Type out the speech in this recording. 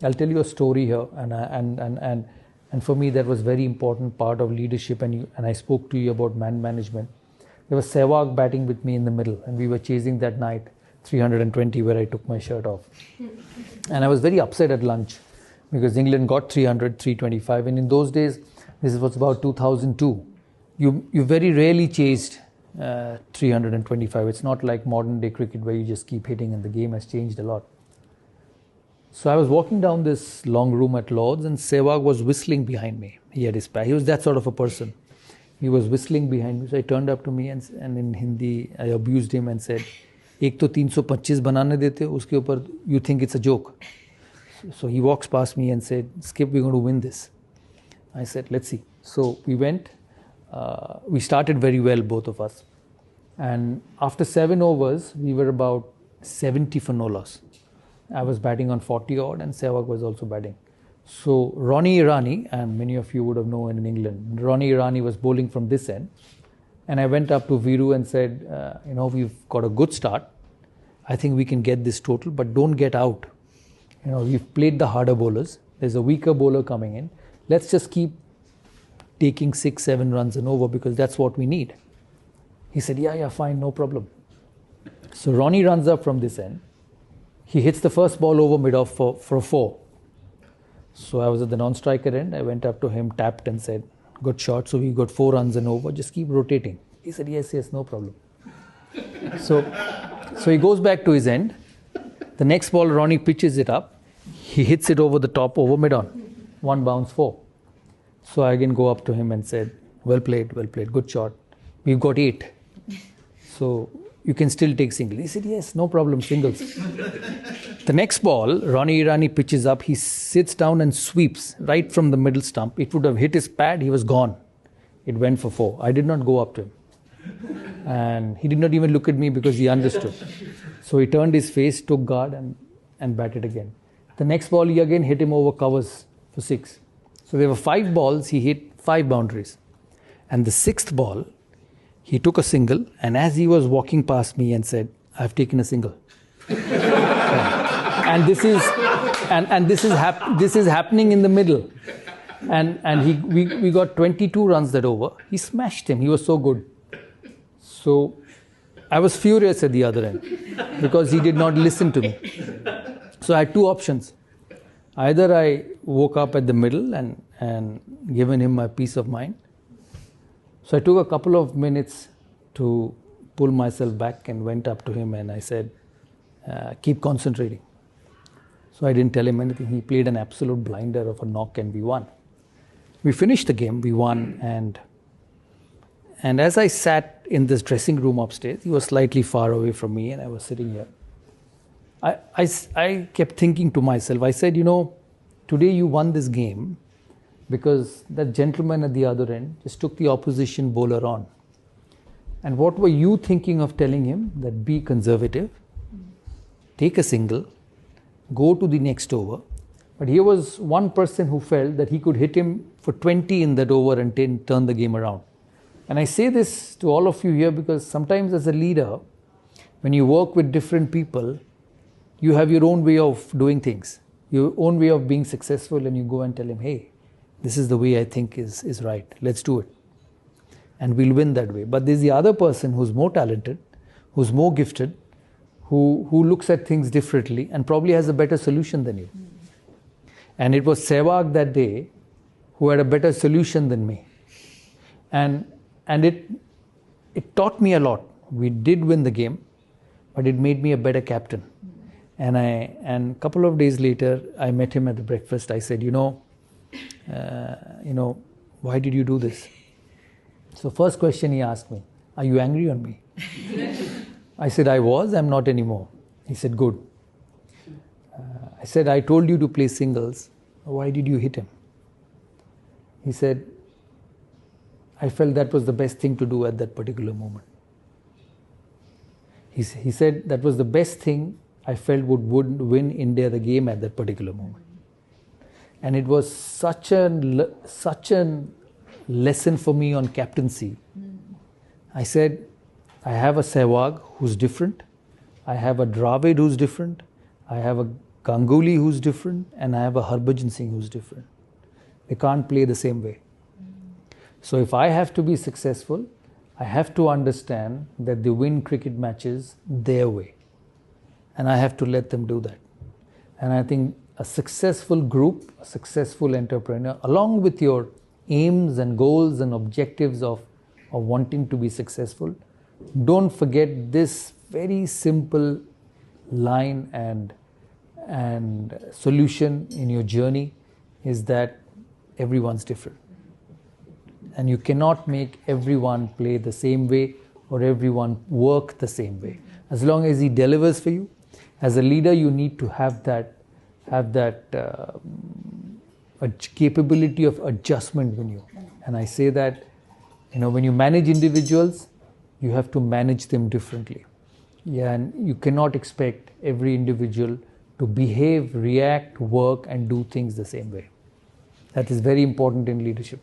I'll tell you a story here, and for me that was very important part of leadership. And I spoke to you about man management. There was Sehwag batting with me in the middle, and we were chasing that night 320 where I took my shirt off, and I was very upset at lunch because England got 300, 325, and in those days, this was about 2002. You very rarely chased 325. It's not like modern day cricket where you just keep hitting, and the game has changed a lot. So I was walking down this long room at Lord's, and Sehwag was whistling behind me. He had his pack. He was that sort of a person. He was whistling behind me. So he turned up to me and in Hindi, I abused him and said, "Ek to 325 banane dete, uske upar you think it's a joke." So he walks past me and said, "Skip, we're going to win this." I said, "Let's see." So we went. We started very well, both of us. And after 7 overs, we were about 70 for no loss. I was batting on 40 odd, and Sehwag was also batting. So Ronnie Irani, and many of you would have known in England, Ronnie Irani was bowling from this end. And I went up to Viru and said, we've got a good start. I think we can get this total, but don't get out. We've played the harder bowlers. There's a weaker bowler coming in. Let's just keep taking 6-7 runs and over, because that's what we need. He said, yeah, fine, no problem. So Ronnie runs up from this end. He hits the first ball over mid-off for a 4. So I was at the non-striker end. I went up to him, tapped and said, good shot. So we got 4 runs and over. Just keep rotating. He said, yes, no problem. So he goes back to his end. The next ball, Ronnie pitches it up. He hits it over the top, over mid-on. 1 bounce, 4. So I again go up to him and said, well played, good shot. We've got 8. So you can still take single. He said, yes, no problem, singles. The next ball, Ronnie Irani pitches up. He sits down and sweeps right from the middle stump. It would have hit his pad. He was gone. It went for 4. I did not go up to him. And he did not even look at me because he understood. So he turned his face, took guard and batted again. The next ball, he again hit him over covers for 6. So there were 5 balls. He hit 5 boundaries. And the 6th ball, he took a single, and as he was walking past me and said, I've taken a single. And this is happening in the middle. And we got 22 runs that over. He smashed him. He was so good. So I was furious at the other end because he did not listen to me. So I had 2 options. Either I woke up at the middle and given him my peace of mind. So I took a couple of minutes to pull myself back and went up to him and I said, keep concentrating. So I didn't tell him anything. He played an absolute blinder of a knock and we won. We finished the game, we won, and as I sat in this dressing room upstairs, he was slightly far away from me and I was sitting here. I kept thinking to myself, I said, today you won this game because that gentleman at the other end just took the opposition bowler on. And what were you thinking of telling him? That be conservative, take a single, go to the next over. But here was one person who felt that he could hit him for 20 in that over and turn the game around. And I say this to all of you here because sometimes as a leader, when you work with different people, you have your own way of doing things, your own way of being successful, and you go and tell him, hey, this is the way I think is right. Let's do it. And we'll win that way. But there's the other person who's more talented, who's more gifted, who looks at things differently and probably has a better solution than you. And it was Sehwag that day who had a better solution than me. And it taught me a lot. We did win the game, but it made me a better captain. And a couple of days later, I met him at the breakfast. I said, why did you do this? So first question he asked me, are you angry on me? I said, I'm not anymore. He said, good. I said, I told you to play singles. Why did you hit him? He said, I felt that was the best thing to do at that particular moment. He said that was the best thing I felt would win India the game at that particular moment. And it was such a lesson for me on captaincy. I said, I have a Sehwag who's different. I have a Dravid who's different. I have a Ganguly who's different, and I have a Harbhajan Singh who's different. They can't play the same way. So if I have to be successful, I have to understand that they win cricket matches their way. And I have to let them do that. And I think a successful group, a successful entrepreneur, along with your aims and goals and objectives of wanting to be successful, don't forget this very simple line and solution in your journey is that everyone's different. And you cannot make everyone play the same way or everyone work the same way. As long as he delivers for you, as a leader, you need to have that a capability of adjustment in you. And I say that, when you manage individuals, you have to manage them differently. Yeah, and you cannot expect every individual to behave, react, work, and do things the same way. That is very important in leadership.